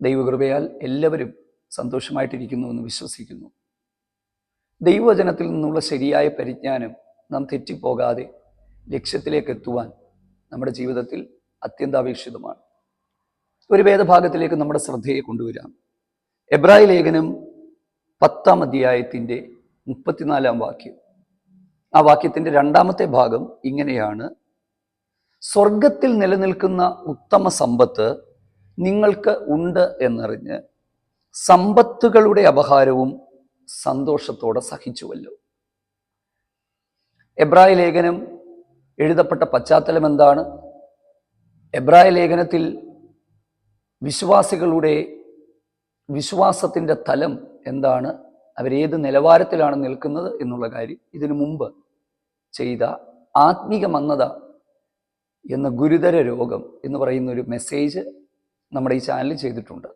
ദൈവകൃപയാൽ എല്ലാവരും സന്തോഷമായിട്ടിരിക്കുന്നു എന്ന് വിശ്വസിക്കുന്നു. ദൈവവചനത്തിൽ നിന്നുള്ള ശരിയായ പരിജ്ഞാനം നാം തെറ്റിപ്പോകാതെ ലക്ഷ്യത്തിലേക്ക് എത്തുവാൻ നമ്മുടെ ജീവിതത്തിൽ അത്യന്താപേക്ഷിതമാണ്. ഒരു വേദഭാഗത്തിലേക്ക് നമ്മുടെ ശ്രദ്ധയെ കൊണ്ടുവരാം. എബ്രായ ലേഖനം 10-ാം അധ്യായത്തിൻ്റെ 34-ാം വാക്യം. ആ വാക്യത്തിൻ്റെ രണ്ടാമത്തെ ഭാഗം ഇങ്ങനെയാണ്: സ്വർഗത്തിൽ നിലനിൽക്കുന്ന ഉത്തമ സമ്പത്ത് നിങ്ങൾക്ക് ഉണ്ട് എന്നറിഞ്ഞ് സമ്പത്തുകളുടെ അപഹാരവും സന്തോഷത്തോടെ സഹിച്ചുവല്ലോ. എബ്രായ ലേഖനം എഴുതപ്പെട്ട പശ്ചാത്തലം എന്താണ്? എബ്രായ ലേഖനത്തിൽ വിശ്വാസികളുടെ വിശ്വാസത്തിൻ്റെ തലം എന്താണ്, അവരേത് നിലവാരത്തിലാണ് നിൽക്കുന്നത് എന്നുള്ള കാര്യം ഇതിനു മുമ്പ് ചെയ്ത ആത്മീക മന്ദത എന്ന ഗുരുതര രോഗം എന്ന് പറയുന്ന ഒരു മെസ്സേജ് നമ്മുടെ ഈ ചാനലിൽ ചെയ്തിട്ടുണ്ട്.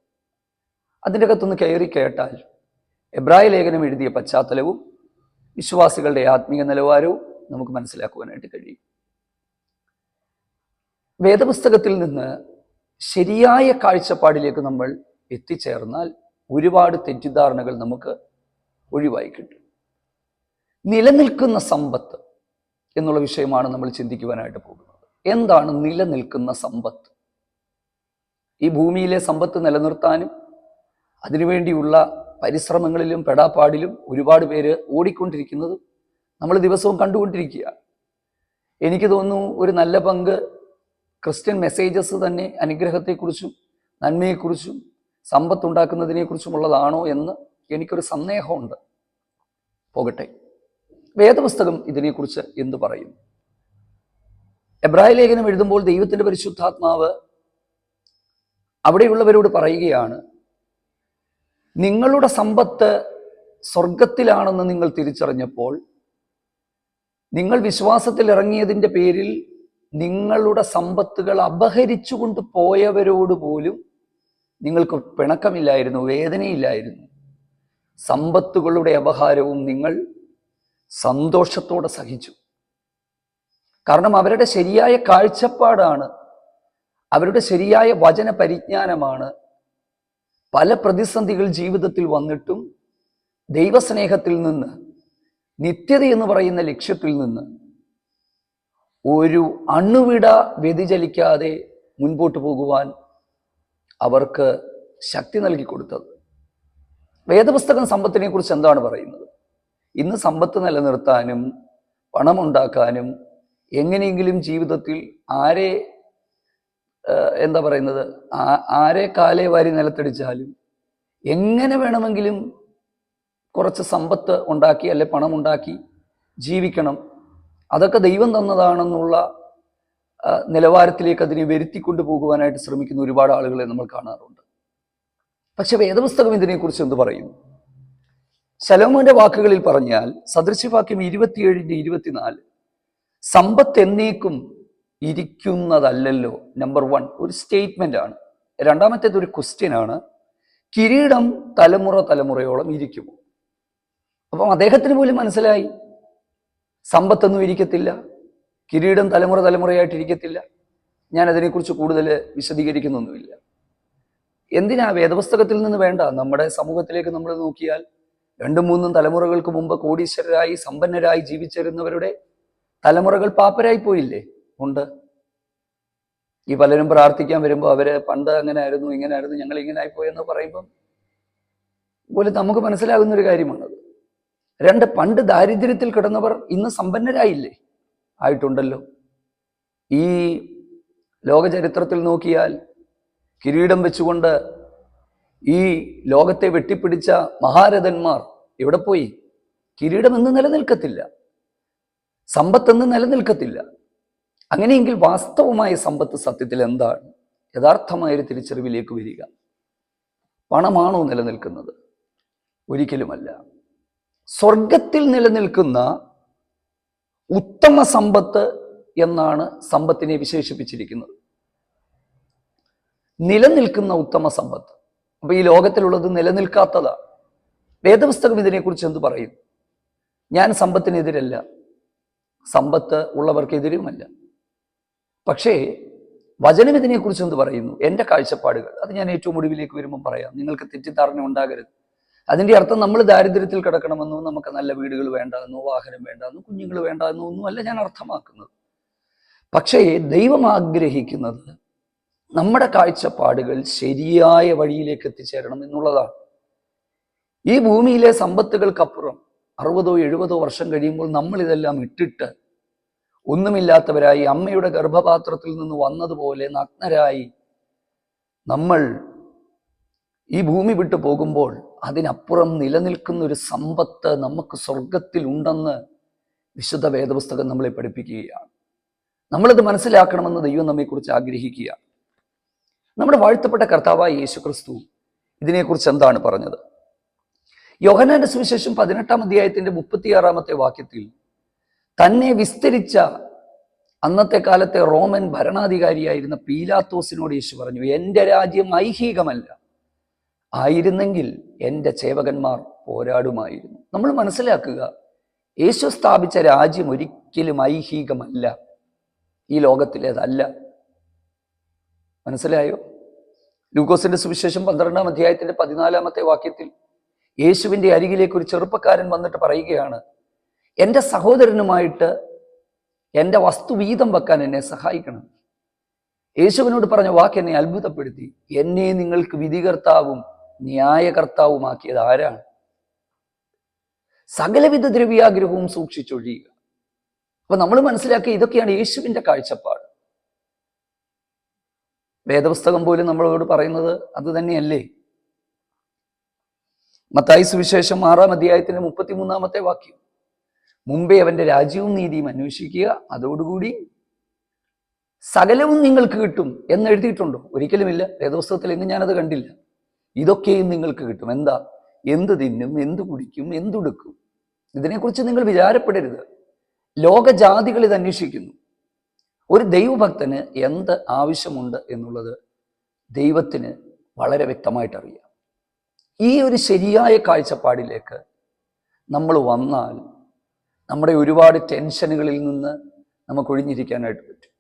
അതിൻ്റെ അകത്തൊന്ന് കയറി കേട്ടാൽ എബ്രായ ലേഖനം എഴുതിയ പശ്ചാത്തലവും വിശ്വാസികളുടെ ആത്മീയ നിലവാരവും നമുക്ക് മനസ്സിലാക്കുവാനായിട്ട് കഴിയും. വേദപുസ്തകത്തിൽ നിന്ന് ശരിയായ കാഴ്ചപ്പാടിലേക്ക് നമ്മൾ എത്തിച്ചേർന്നാൽ ഒരുപാട് തെറ്റിദ്ധാരണകൾ നമുക്ക് ഒഴിവായി കിട്ടും. നിലനിൽക്കുന്ന സമ്പത്ത് എന്നുള്ള വിഷയമാണ് നമ്മൾ ചിന്തിക്കുവാനായിട്ട് പോകുന്നത്. എന്താണ് നിലനിൽക്കുന്ന സമ്പത്ത്? ഈ ഭൂമിയിലെ സമ്പത്ത് നിലനിർത്താനും അതിനുവേണ്ടിയുള്ള പരിശ്രമങ്ങളിലും പെടാപ്പാടിലും ഒരുപാട് പേര് ഓടിക്കൊണ്ടിരിക്കുന്നത് നമ്മൾ ദിവസവും കണ്ടുകൊണ്ടിരിക്കുകയാണ്. എനിക്ക് തോന്നുന്നു ഒരു നല്ല പങ്ക് ക്രിസ്ത്യൻ മെസ്സേജസ് തന്നെ അനുഗ്രഹത്തെക്കുറിച്ചും നന്മയെക്കുറിച്ചും സമ്പത്തുണ്ടാക്കുന്നതിനെക്കുറിച്ചുമുള്ളതാണോ എന്ന് എനിക്കൊരു സന്ദേഹമുണ്ട്. പോകട്ടെ, വേദപുസ്തകം ഇതിനെക്കുറിച്ച് എന്തു പറയുന്നു? എബ്രായ ലേഖനം എഴുതുമ്പോൾ ദൈവത്തിൻ്റെ പരിശുദ്ധാത്മാവ് അവിടെയുള്ളവരോട് പറയുകയാണ്, നിങ്ങളുടെ സമ്പത്ത് സ്വർഗത്തിലാണെന്ന് നിങ്ങൾ തിരിച്ചറിഞ്ഞപ്പോൾ നിങ്ങൾ വിശ്വാസത്തിൽ ഇറങ്ങിയതിൻ്റെ പേരിൽ നിങ്ങളുടെ സമ്പത്തുകൾ അപഹരിച്ചുകൊണ്ട് പോയവരോട് പോലും നിങ്ങൾക്ക് പിണക്കമില്ലായിരുന്നു, വേദനയില്ലായിരുന്നു. സമ്പത്തുകളുടെ അപഹാരവും നിങ്ങൾ സന്തോഷത്തോടെ സഹിച്ചു. കാരണം അവരുടെ ശരിയായ കാഴ്ചപ്പാടാണ്, അവരുടെ ശരിയായ വചന പരിജ്ഞാനമാണ് പല പ്രതിസന്ധികൾ ജീവിതത്തിൽ വന്നിട്ടും ദൈവസ്നേഹത്തിൽ നിന്ന്, നിത്യത എന്ന് പറയുന്ന ലക്ഷ്യത്തിൽ നിന്ന് ഒരു അണുവിട വ്യതിചലിക്കാതെ മുൻപോട്ട് പോകുവാൻ അവർക്ക് ശക്തി നൽകി കൊടുത്തത്. വേദപുസ്തകം സമ്പത്തിനെ കുറിച്ച് എന്താണ് പറയുന്നത്? ഇന്ന് സമ്പത്ത് നിലനിർത്താനും പണമുണ്ടാക്കാനും എങ്ങനെയെങ്കിലും ജീവിതത്തിൽ ആരെ ആരെ കാലേ വാരി നിലത്തടിച്ചാലും എങ്ങനെ വേണമെങ്കിലും കുറച്ച് സമ്പത്ത് ഉണ്ടാക്കി അല്ലെ പണം ഉണ്ടാക്കി ജീവിക്കണം, അതൊക്കെ ദൈവം തന്നതാണെന്നുള്ള നിലവാരത്തിലേക്ക് അതിനെ വരുത്തിക്കൊണ്ടു പോകുവാനായിട്ട് ശ്രമിക്കുന്ന ഒരുപാട് ആളുകളെ നമ്മൾ കാണാറുണ്ട്. പക്ഷെ വേദപുസ്തകം ഇതിനെക്കുറിച്ച് എന്ത് പറയും? ശലോമോന്റെ വാക്കുകളിൽ പറഞ്ഞാൽ സദൃശവാക്യം 27-24, സമ്പത്ത് എന്നേക്കും ഇരിക്കുന്നതല്ലല്ലോ. നമ്പർ 1 ഒരു സ്റ്റേറ്റ്മെന്റ് ആണ്. രണ്ടാമത്തേത് ഒരു ക്വസ്റ്റ്യൻ ആണ്. കിരീടം തലമുറയോളം ഇരിക്കുമോ? അപ്പം അദ്ദേഹത്തിന് പോലും മനസ്സിലായി സമ്പത്തൊന്നും ഇരിക്കത്തില്ല, കിരീടം തലമുറയായിട്ട് ഇരിക്കത്തില്ല. ഞാൻ അതിനെക്കുറിച്ച് കൂടുതൽ വിശദീകരിക്കുന്നൊന്നുമില്ല. എന്തിനാ? വേദപുസ്തകത്തിൽ നിന്ന് വേണ്ട, നമ്മുടെ സമൂഹത്തിലേക്ക് നമ്മൾ നോക്കിയാൽ 2-3 തലമുറകൾക്ക് മുമ്പ് കോടീശ്വരരായി സമ്പന്നരായി ജീവിച്ചിരുന്നവരുടെ തലമുറകൾ പാപ്പരായി പോയില്ലേ? ഉണ്ട്. ഈ പലരും പ്രാർത്ഥിക്കാൻ വരുമ്പോൾ അവര് പണ്ട് അങ്ങനെ ആയിരുന്നു, ഇങ്ങനെ ആയിരുന്നു, ഞങ്ങൾ ഇങ്ങനെ ആയിപ്പോയെന്ന് പറയുമ്പം പോലും നമുക്ക് മനസ്സിലാകുന്ന ഒരു കാര്യമാണത്. 2, പണ്ട് ദാരിദ്ര്യത്തിൽ കിടന്നവർ ഇന്ന് സമ്പന്നരായില്ലേ? ആയിട്ടുണ്ടല്ലോ. ഈ ലോക ചരിത്രത്തിൽ നോക്കിയാൽ കിരീടം വെച്ചുകൊണ്ട് ഈ ലോകത്തെ വെട്ടിപ്പിടിച്ച മഹാരഥന്മാർ എവിടെ പോയി? കിരീടം എന്ന് നിലനിൽക്കത്തില്ല, സമ്പത്തെന്ന് നിലനിൽക്കത്തില്ല. അങ്ങനെയെങ്കിൽ വാസ്തവമായ സമ്പത്ത് സത്യത്തിൽ എന്താണ്? യഥാർത്ഥമായൊരു തിരിച്ചറിവിലേക്ക് വരിക. പണമാണോ നിലനിൽക്കുന്നത്? ഒരിക്കലുമല്ല. സ്വർഗത്തിൽ നിലനിൽക്കുന്ന ഉത്തമ സമ്പത്ത് എന്നാണ് സമ്പത്തിനെ വിശേഷിപ്പിച്ചിരിക്കുന്നത്. നിലനിൽക്കുന്ന ഉത്തമ സമ്പത്ത്. അപ്പൊ ഈ ലോകത്തിലുള്ളത് നിലനിൽക്കാത്തതാണ്. വേദപുസ്തകം ഇതിനെക്കുറിച്ച് എന്ത് പറയും? ഞാൻ സമ്പത്തിനെതിരല്ല, സമ്പത്ത് ഉള്ളവർക്കെതിരുമല്ല. പക്ഷേ വചനം ഇതിനെക്കുറിച്ച് എന്ത് പറയുന്നു? എൻ്റെ കാഴ്ചപ്പാടുകൾ അത് ഞാൻ ഏറ്റവും ഒടുവിലേക്ക് വരുമ്പോൾ പറയാം. നിങ്ങൾക്ക് തെറ്റിദ്ധാരണ ഉണ്ടാകരുത്. അതിൻ്റെ അർത്ഥം നമ്മൾ ദാരിദ്ര്യത്തിൽ കിടക്കണമെന്നോ നമുക്ക് നല്ല വീടുകൾ വേണ്ടെന്നോ വാഹനം വേണ്ടെന്നോ കുഞ്ഞുങ്ങൾ വേണ്ടെന്നോ ഒന്നുമല്ല ഞാൻ അർത്ഥമാക്കുന്നത്. പക്ഷേ ദൈവം ആഗ്രഹിക്കുന്നത് നമ്മുടെ കാഴ്ചപ്പാടുകൾ ശരിയായ വഴിയിലേക്ക് എത്തിച്ചേരണം എന്നുള്ളതാണ്. ഈ ഭൂമിയിലെ സമ്പത്തുകൾക്കപ്പുറം 60-70 വർഷം കഴിയുമ്പോൾ നമ്മൾ ഇതെല്ലാം ഇട്ടിട്ട് ഒന്നുമില്ലാത്തവരായി അമ്മയുടെ ഗർഭപാത്രത്തിൽ നിന്ന് വന്നതുപോലെ നഗ്നരായി നമ്മൾ ഈ ഭൂമി വിട്ടു പോകുമ്പോൾ അതിനപ്പുറം നിലനിൽക്കുന്ന ഒരു സമ്പത്ത് നമുക്ക് സ്വർഗത്തിൽ ഉണ്ടെന്ന് വിശുദ്ധ വേദപുസ്തകം നമ്മളെ പഠിപ്പിക്കുകയാണ്. നമ്മളത് മനസ്സിലാക്കണമെന്ന് ദൈവം നമ്മെക്കുറിച്ച് ആഗ്രഹിക്കുകയാണ്. നമ്മുടെ വാഴ്ത്തപ്പെട്ട കർത്താവായ യേശു ക്രിസ്തു ഇതിനെക്കുറിച്ച് എന്താണ് പറഞ്ഞത്? യോഹന്നാന്റെ സുവിശേഷം 18-ാം അധ്യായത്തിന്റെ 36-ാമത്തെ വാക്യത്തിൽ തന്നെ വിസ്തരിച്ച അന്നത്തെ കാലത്തെ റോമൻ ഭരണാധികാരിയായിരുന്ന പീലാത്തോസിനോട് യേശു പറഞ്ഞു, എൻ്റെ രാജ്യം ഐഹികമല്ല, ആയിരുന്നെങ്കിൽ എൻ്റെ സേവകന്മാർ പോരാടുമായിരുന്നു. നമ്മൾ മനസ്സിലാക്കുക, യേശു സ്ഥാപിച്ച രാജ്യം ഒരിക്കലും ഐഹികമല്ല, ഈ ലോകത്തിലേതല്ല. മനസ്സിലായോ? ലൂക്കോസിന്റെ സുവിശേഷം 12-ാം അധ്യായത്തിന്റെ 14-ാമത്തെ വാക്യത്തിൽ യേശുവിൻ്റെ അരികിലേക്ക് ഒരു ചെറുപ്പക്കാരൻ വന്നിട്ട് പറയുകയാണ്, എൻ്റെ സഹോദരനുമായിട്ട് എൻ്റെ വസ്തു വീതം വെക്കാൻ എന്നെ സഹായിക്കണം. യേശുവിനോട് പറഞ്ഞ വാക്ക് എന്നെ അത്ഭുതപ്പെടുത്തി. എന്നെ നിങ്ങൾക്ക് വിധികർത്താവും ന്യായകർത്താവുമാക്കിയത് ആരാണ്? സകലവിധ ദ്രവ്യാഗ്രഹവും സൂക്ഷിച്ചൊഴിയുക. അപ്പൊ നമ്മൾ മനസ്സിലാക്കിയ ഇതൊക്കെയാണ് യേശുവിൻ്റെ കാഴ്ചപ്പാട്. വേദപുസ്തകം പോലും നമ്മളോട് പറയുന്നത് അത് തന്നെയല്ലേ? മത്തായി സുവിശേഷം 6-ാം അധ്യായത്തിന്റെ 33-ാമത്തെ വാക്യം, മുമ്പേ അവന്റെ രാജ്യവും നീതിയും അന്വേഷിക്കുക, അതോടുകൂടി സകലവും നിങ്ങൾക്ക് കിട്ടും എന്ന് എഴുതിയിട്ടുണ്ടോ? ഒരിക്കലുമില്ല. വേദപുസ്തകത്തിൽ എങ്ങും ഞാനത് കണ്ടില്ല. ഇതൊക്കെയും നിങ്ങൾക്ക് കിട്ടും. എന്താ? എന്ത് തിന്നും, എന്ത് കുടിക്കും, എന്തുടുക്കും, ഇതിനെക്കുറിച്ച് നിങ്ങൾ വിചാരപ്പെടരുത്. ലോകജാതികൾ ഇത് അന്വേഷിക്കുന്നു. ഒരു ദൈവഭക്തന് എന്ത് ആവശ്യമുണ്ട് എന്നുള്ളത് ദൈവത്തിന് വളരെ വ്യക്തമായിട്ട് അറിയാം. ഈ ഒരു ശരിയായ കാഴ്ചപ്പാടിലേക്ക് നമ്മൾ വന്നാൽ നമ്മുടെ ഒരുപാട് ടെൻഷനുകളിൽ നിന്ന് നമുക്ക് ഒഴിഞ്ഞിരിക്കാനായിട്ട് പറ്റും.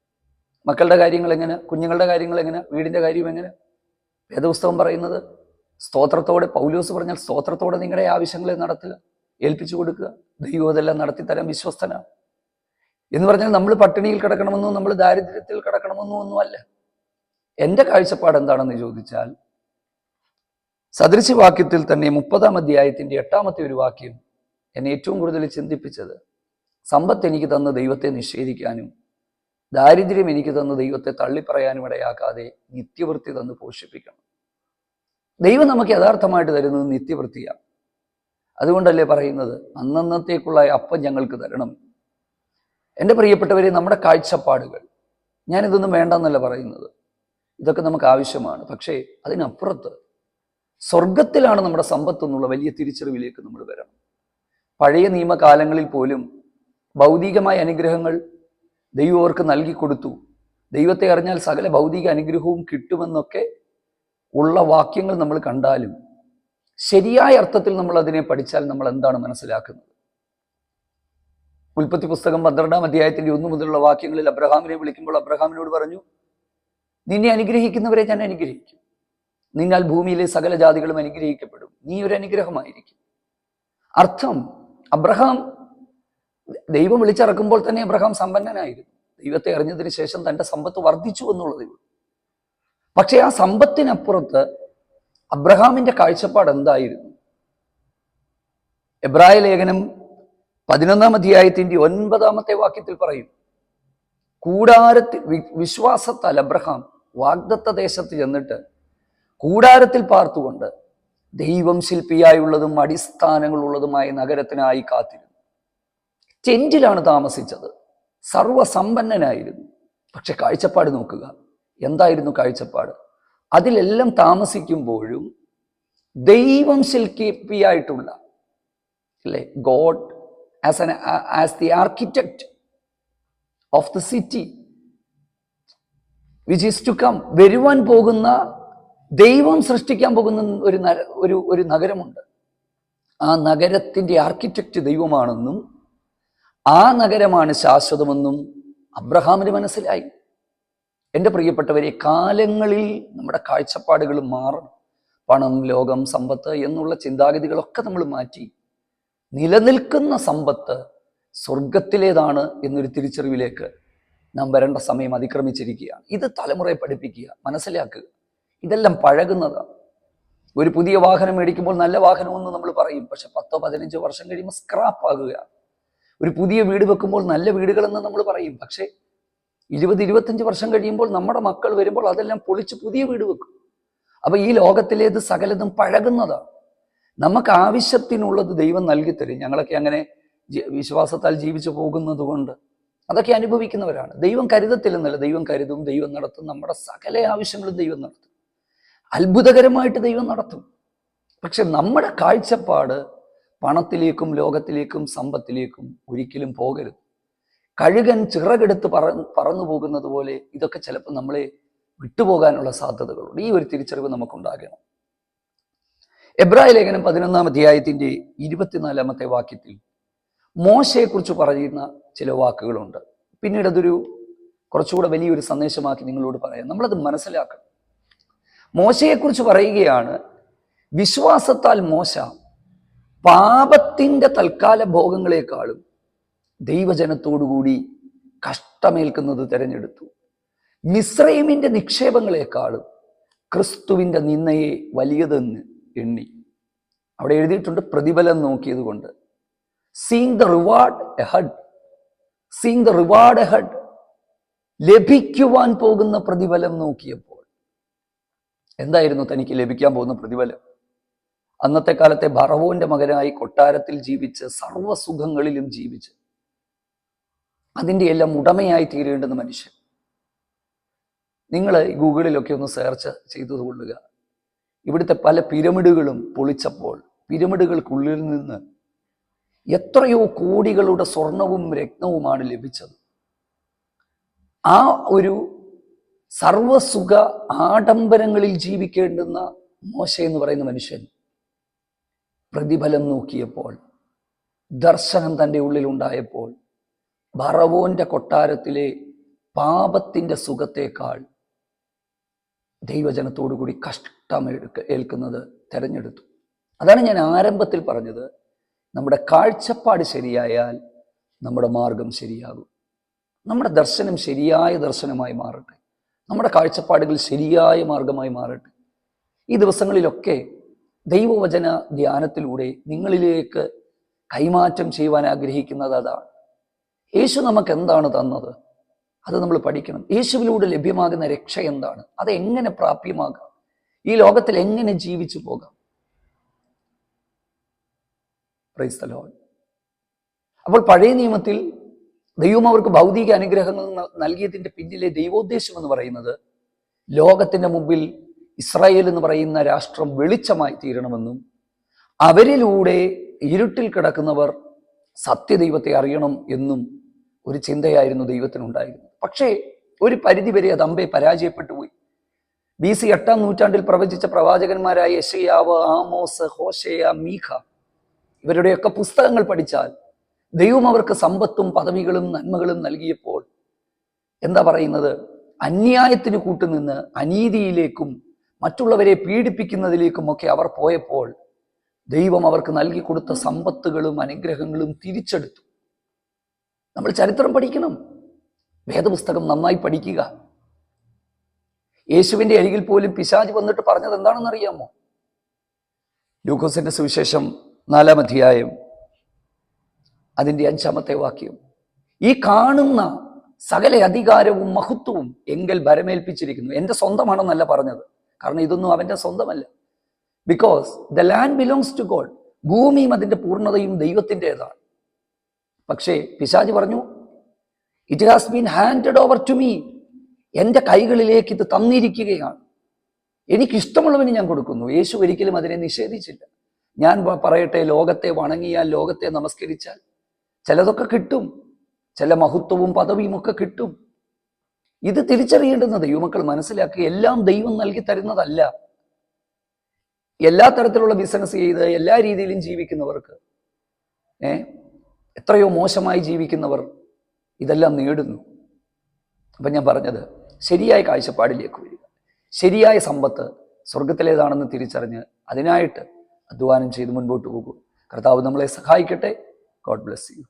മക്കളുടെ കാര്യങ്ങൾ എങ്ങനെ, കുഞ്ഞുങ്ങളുടെ കാര്യങ്ങൾ എങ്ങനെ, വീടിൻ്റെ കാര്യം എങ്ങനെ? വേദപുസ്തകം പറയുന്നത് സ്തോത്രത്തോടെ, പൗലോസ് പറഞ്ഞാൽ സ്തോത്രത്തോടെ നിങ്ങളുടെ ആവശ്യങ്ങളെ നടത്തുക, ഏൽപ്പിച്ചു കൊടുക്കുക, ദൈവം അതെല്ലാം നടത്തിത്തരാൻ വിശ്വസ്തനാണ് എന്ന് പറഞ്ഞാൽ നമ്മൾ പട്ടിണിയിൽ കിടക്കണമെന്നോ നമ്മൾ ദാരിദ്ര്യത്തിൽ കിടക്കണമെന്നോ ഒന്നുമല്ല. എൻ്റെ കാഴ്ചപ്പാട് എന്താണെന്ന് ചോദിച്ചാൽ, സദൃശവാക്യത്തിൽ തന്നെ 30-ാം അധ്യായത്തിന്റെ 8-ാമത്തെ ഒരു വാക്യം എന്നെ ഏറ്റവും കൂടുതൽ ചിന്തിപ്പിച്ചത്, സമ്പത്ത് എനിക്ക് തന്ന ദൈവത്തെ നിഷേധിക്കാനും ദാരിദ്ര്യം എനിക്ക് തന്ന ദൈവത്തെ തള്ളിപ്പറയാനും ഇടയാക്കാതെ നിത്യവൃത്തി തന്ന് പോഷിപ്പിക്കണം. ദൈവം നമുക്ക് യഥാർത്ഥമായിട്ട് തരുന്നത് നിത്യവൃത്തിയാണ്. അതുകൊണ്ടല്ലേ പറയുന്നത്, അന്നന്നത്തേക്കുള്ള അപ്പം ഞങ്ങൾക്ക് തരണം. എൻ്റെ പ്രിയപ്പെട്ടവരെ, നമ്മുടെ കാഴ്ചപ്പാടുകൾ, ഞാനിതൊന്നും വേണ്ടെന്നല്ല പറയുന്നത്, ഇതൊക്കെ നമുക്ക് ആവശ്യമാണ്. പക്ഷേ അതിനപ്പുറത്ത് സ്വർഗത്തിലാണ് നമ്മുടെ സമ്പത്ത് എന്നുള്ള വലിയ തിരിച്ചറിവിലേക്ക് നമ്മൾ വരണം. പഴയ നിയമകാലങ്ങളിൽ പോലും ഭൗതികമായ അനുഗ്രഹങ്ങൾ ദൈവം അവർക്ക് നൽകി കൊടുത്തു. ദൈവത്തെ അറിഞ്ഞാൽ സകല ഭൗതിക അനുഗ്രഹവും കിട്ടുമെന്നൊക്കെ ഉള്ള വാക്യങ്ങൾ നമ്മൾ കണ്ടാലും ശരിയായ അർത്ഥത്തിൽ നമ്മൾ അതിനെ പഠിച്ചാൽ നമ്മൾ എന്താണ് മനസ്സിലാക്കുന്നത്? ഉൽപ്പത്തി പുസ്തകം 12-ാം അധ്യായത്തിന്റെ 1 മുതലുള്ള വാക്യങ്ങളിൽ അബ്രഹാമിനെ വിളിക്കുമ്പോൾ അബ്രഹാമിനോട് പറഞ്ഞു, നിന്നെ അനുഗ്രഹിക്കുന്നവരെ ഞാൻ അനുഗ്രഹിക്കും, നിന്നാൽ ഭൂമിയിലെ സകല ജാതികളും അനുഗ്രഹിക്കപ്പെടും, നീ ഒരു അനുഗ്രഹമായിരിക്കും. അർത്ഥം, അബ്രഹാം ദൈവം വിളിച്ചിറക്കുമ്പോൾ തന്നെ അബ്രഹാം സമ്പന്നനായിരുന്നു. ദൈവത്തെ അറിഞ്ഞതിന് ശേഷം തൻ്റെ സമ്പത്ത് വർദ്ധിച്ചു എന്നുള്ളതേ ഉള്ളൂ. പക്ഷെ ആ സമ്പത്തിനപ്പുറത്ത് അബ്രഹാമിന്റെ കാഴ്ചപ്പാട് എന്തായിരുന്നു? എബ്രായ ലേഖനം 11-ാം അധ്യായത്തിന്റെ 9-ാമത്തെ വാക്യത്തിൽ പറയും, കൂടാരത്തിൽ വിശ്വാസത്താൽ അബ്രഹാം വാഗ്ദത്ത ദേശത്ത് ചെന്നിട്ട് കൂടാരത്തിൽ പാർത്തുകൊണ്ട് ദൈവം ശില്പിയായുള്ളതും അടിസ്ഥാനങ്ങളുള്ളതുമായ നഗരത്തിനായി കാത്തിരുന്നു. ടെന്റിലാണ് താമസിച്ചത്, സർവസമ്പന്നനായിരുന്നു. പക്ഷെ കാഴ്ചപ്പാട് നോക്കുക, എന്തായിരുന്നു കാഴ്ചപ്പാട്? അതിലെല്ലാം താമസിക്കുമ്പോഴും ദൈവം ശില്പിയായിട്ടുള്ള, അല്ലേ, God as the architect of the city which is to come, വരുവാൻ പോകുന്ന ദൈവം സൃഷ്ടിക്കാൻ പോകുന്ന ഒരു നഗരമുണ്ട്. ആ നഗരത്തിന്റെ ആർക്കിടെക്റ്റ് ദൈവമാണെന്നും ആ നഗരമാണ് ശാശ്വതമെന്നും അബ്രഹാമിന് മനസ്സിലായി. എൻ്റെ പ്രിയപ്പെട്ടവരെ, കാലങ്ങളിൽ നമ്മുടെ കാഴ്ചപ്പാടുകൾ മാറണം. പണം, ലോകം, സമ്പത്ത് എന്നുള്ള ചിന്താഗതികളൊക്കെ നമ്മൾ മാറ്റി നിലനിൽക്കുന്ന സമ്പത്ത് സ്വർഗത്തിലേതാണ് എന്നൊരു തിരിച്ചറിവിലേക്ക് നാം വരേണ്ട സമയം അതിക്രമിച്ചിരിക്കുകയാണ്. ഇത് തലമുറയെ പഠിപ്പിക്കുക, മനസ്സിലാക്കുക. ഇതെല്ലാം പഴകുന്നതാണ്. ഒരു പുതിയ വാഹനം മേടിക്കുമ്പോൾ നല്ല വാഹനമെന്ന് നമ്മൾ പറയും, പക്ഷെ 10-15 വർഷം കഴിയുമ്പോൾ സ്ക്രാപ്പ് ആകുക. ഒരു പുതിയ വീട് വെക്കുമ്പോൾ നല്ല വീടുകളെന്ന് നമ്മൾ പറയും, പക്ഷേ 20-25 വർഷം കഴിയുമ്പോൾ നമ്മുടെ മക്കൾ വരുമ്പോൾ അതെല്ലാം പൊളിച്ച് പുതിയ വീട് വെക്കും. അപ്പൊ ഈ ലോകത്തിലേത് സകലതും പഴകുന്നതാണ്. നമുക്ക് ആവശ്യത്തിനുള്ളത് ദൈവം നൽകിത്തരും. ഞങ്ങളൊക്കെ അങ്ങനെ വിശ്വാസത്താൽ ജീവിച്ചു പോകുന്നത് കൊണ്ട് അതൊക്കെ അനുഭവിക്കുന്നവരാണ്. ദൈവം കരുതത്തില്ലെന്നല്ല, ദൈവം കരുതും, ദൈവം നടത്തും. നമ്മുടെ സകല ആവശ്യങ്ങളും ദൈവം നടത്തും, അത്ഭുതകരമായിട്ട് ദൈവം നടത്തും. പക്ഷെ നമ്മുടെ കാഴ്ചപ്പാട് പണത്തിലേക്കും ലോകത്തിലേക്കും സമ്പത്തിലേക്കും ഒരിക്കലും പോകരുത്. കഴുകൻ ചിറകെടുത്ത് പറന്നു പോകുന്നത് പോലെ ഇതൊക്കെ ചിലപ്പോൾ നമ്മളെ വിട്ടുപോകാനുള്ള സാധ്യതകളുണ്ട്. ഈ ഒരു തിരിച്ചറിവ് നമുക്കുണ്ടാകണം. എബ്രായ ലേഖനം 11-ാം അധ്യായത്തിന്റെ 24-ാമത്തെ വാക്യത്തിൽ മോശയെക്കുറിച്ച് പറയുന്ന ചില വാക്കുകളുണ്ട്. പിന്നീട് അതൊരു കുറച്ചുകൂടെ വലിയൊരു സന്ദേശമാക്കി നിങ്ങളോട് പറയാം. നമ്മളത് മനസ്സിലാക്കണം. മോശയെക്കുറിച്ച് പറയുകയാണ്, വിശ്വാസത്താൽ മോശ പാപത്തിന്റെ തൽക്കാല ഭോഗങ്ങളെക്കാളും ദൈവജനത്തോടുകൂടി കഷ്ടമേൽക്കുന്നത് തിരഞ്ഞെടുത്തു. മിസ്രൈമിന്റെ നിക്ഷേപങ്ങളെക്കാളും ക്രിസ്തുവിന്റെ നിന്നയെ വലിയതെന്ന് എണ്ണി. അവിടെ എഴുതിയിട്ടുണ്ട്, പ്രതിഫലം നോക്കിയത് കൊണ്ട്. Seeing the reward ahead, seeing the reward ahead, ലഭിക്കുവാൻ പോകുന്ന പ്രതിഫലം നോക്കിയപ്പോൾ എന്തായിരുന്നു തനിക്ക് ലഭിക്കാൻ പോകുന്ന പ്രതിഫലം? അന്നത്തെ കാലത്തെ ഫറവോന്റെ മകനായി കൊട്ടാരത്തിൽ ജീവിച്ച് സർവ്വസുഖങ്ങളിലും ജീവിച്ച് അതിൻ്റെ എല്ലാം ഉടമയായി തീരേണ്ടുന്ന മനുഷ്യൻ. നിങ്ങൾ ഗൂഗിളിലൊക്കെ ഒന്ന് സെർച്ച് ചെയ്തു കൊള്ളുക. ഇവിടുത്തെ പല പിരമിഡുകളും പൊളിച്ചപ്പോൾ പിരമിഡുകൾക്കുള്ളിൽ നിന്ന് എത്രയോ കോടികളുടെ സ്വർണവും രത്നവുമാണ് ലഭിച്ചത്. ആ ഒരു സർവസുഖ ആഡംബരങ്ങളിൽ ജീവിക്കേണ്ടുന്ന മോശ എന്ന് പറയുന്ന മനുഷ്യൻ പ്രതിഫലം നോക്കിയപ്പോൾ, ദർശനം തൻ്റെ ഉള്ളിൽ ഉണ്ടായപ്പോൾ, ഫറവോന്റെ കൊട്ടാരത്തിലെ പാപത്തിന്റെ സുഖത്തേക്കാൾ ദൈവജനത്തോടുകൂടി കഷ്ടം ഏൽക്കുന്നത് തെരഞ്ഞെടുത്തു. അതാണ് ഞാൻ ആരംഭത്തിൽ പറഞ്ഞത്, നമ്മുടെ കാഴ്ചപ്പാട് ശരിയായാൽ നമ്മുടെ മാർഗം ശരിയാകും. നമ്മുടെ ദർശനം ശരിയായ ദർശനമായി മാറട്ടെ, നമ്മുടെ കാഴ്ചപ്പാടുകൾ ശരിയായ മാർഗമായി മാറട്ടെ. ഈ ദിവസങ്ങളിലൊക്കെ ദൈവവചന ധ്യാനത്തിലൂടെ നിങ്ങളിലേക്ക് കൈമാറ്റം ചെയ്യുവാൻ ആഗ്രഹിക്കുന്നത് അതാണ്. യേശു നമുക്ക് എന്താണ് തന്നത്? അത് നമ്മൾ പഠിക്കണം. യേശുവിലൂടെ ലഭ്യമാകുന്ന രക്ഷ എന്താണ്? അത് എങ്ങനെ പ്രാപ്യമാകാം? ഈ ലോകത്തിൽ എങ്ങനെ ജീവിച്ചു പോകാം? Praise the Lord. അപ്പോൾ പഴയ നിയമത്തിൽ ദൈവം അവർക്ക് ഭൗതിക അനുഗ്രഹങ്ങൾ നൽകിയതിൻ്റെ പിന്നിലെ ദൈവോദ്ദേശം എന്ന് പറയുന്നത് ലോകത്തിന്റെ മുമ്പിൽ ഇസ്രായേൽ എന്ന് പറയുന്ന രാഷ്ട്രം വെളിച്ചമായി തീരണമെന്നും അവരിലൂടെ ഇരുട്ടിൽ കിടക്കുന്നവർ സത്യദൈവത്തെ അറിയണം എന്നും ഒരു ചിന്തയായിരുന്നു ദൈവത്തിനുണ്ടായിരുന്നത്. പക്ഷേ ഒരു പരിധിവരെ അത് അമ്പെ പരാജയപ്പെട്ടു പോയി. BC 8-ാം നൂറ്റാണ്ടിൽ പ്രവചിച്ച പ്രവാചകന്മാരായ യെശയ്യാവ്, ആമോസ്, ഹോശേയ, മീഖ ഇവരുടെയൊക്കെ പുസ്തകങ്ങൾ പഠിച്ചാൽ ദൈവം അവർക്ക് സമ്പത്തും പദവികളും നന്മകളും നൽകിയപ്പോൾ എന്താ പറയുന്നത്? അന്യായത്തിന് കൂട്ടുനിന്ന് അനീതിയിലേക്കും മറ്റുള്ളവരെ പീഡിപ്പിക്കുന്നതിലേക്കും ഒക്കെ അവർ പോയപ്പോൾ ദൈവം അവർക്ക് നൽകി കൊടുത്ത സമ്പത്തുകളും അനുഗ്രഹങ്ങളും തിരിച്ചെടുത്തു. നമ്മൾ ചരിത്രം പഠിക്കണം, വേദപുസ്തകം നന്നായി പഠിക്കുക. യേശുവിന്റെ അരികിൽ പോലും പിശാച് വന്നിട്ട് പറഞ്ഞത് എന്താണെന്ന് അറിയാമോ? ലൂക്കോസിന്റെ സുവിശേഷം 4-ാം അധ്യായം അതിൻ്റെ 5-ാമത്തെ വാക്യം, ഈ കാണുന്ന സകല അധികാരവും മഹത്വവും എങ്കിൽ ഭരമേൽപ്പിച്ചിരിക്കുന്നു. എൻ്റെ സ്വന്തമാണെന്നല്ല പറഞ്ഞത്, കാരണം ഇതൊന്നും അവൻ്റെ സ്വന്തമല്ല. Because the land belongs to God, ഭൂമിയും അതിൻ്റെ പൂർണ്ണതയും ദൈവത്തിൻ്റെതാണ്. പക്ഷേ പിശാച് പറഞ്ഞു, it has been handed over to me, എൻ്റെ കൈകളിലേക്ക് ഇത് തന്നിരിക്കുകയാണ്, എനിക്കിഷ്ടമുള്ളവന് ഞാൻ കൊടുക്കുന്നു. യേശു ഒരിക്കലും അതിനെ നിഷേധിച്ചില്ല. ഞാൻ പറയട്ടെ, ലോകത്തെ വണങ്ങിയാൽ, ലോകത്തെ നമസ്കരിച്ചാൽ ചിലതൊക്കെ കിട്ടും, ചില മഹത്വവും പദവിയും ഒക്കെ കിട്ടും. ഇത് തിരിച്ചറിയേണ്ടുന്ന ദൈവമക്കൾ മനസ്സിലാക്കി, എല്ലാം ദൈവം നൽകി തരുന്നതല്ല. എല്ലാ തരത്തിലുള്ള ബിസിനസ് ചെയ്ത് എല്ലാ രീതിയിലും ജീവിക്കുന്നവർക്ക്, എത്രയോ മോശമായി ജീവിക്കുന്നവർ ഇതെല്ലാം നേടുന്നു. അപ്പം ഞാൻ പറഞ്ഞത്, ശരിയായ കാഴ്ചപ്പാടിലേക്ക് വരിക. ശരിയായ സമ്പത്ത് സ്വർഗത്തിലേതാണെന്ന് തിരിച്ചറിഞ്ഞ് അതിനായിട്ട് അധ്വാനം ചെയ്ത് മുൻപോട്ട് പോകുക. കർത്താവ് നമ്മളെ സഹായിക്കട്ടെ. God bless you.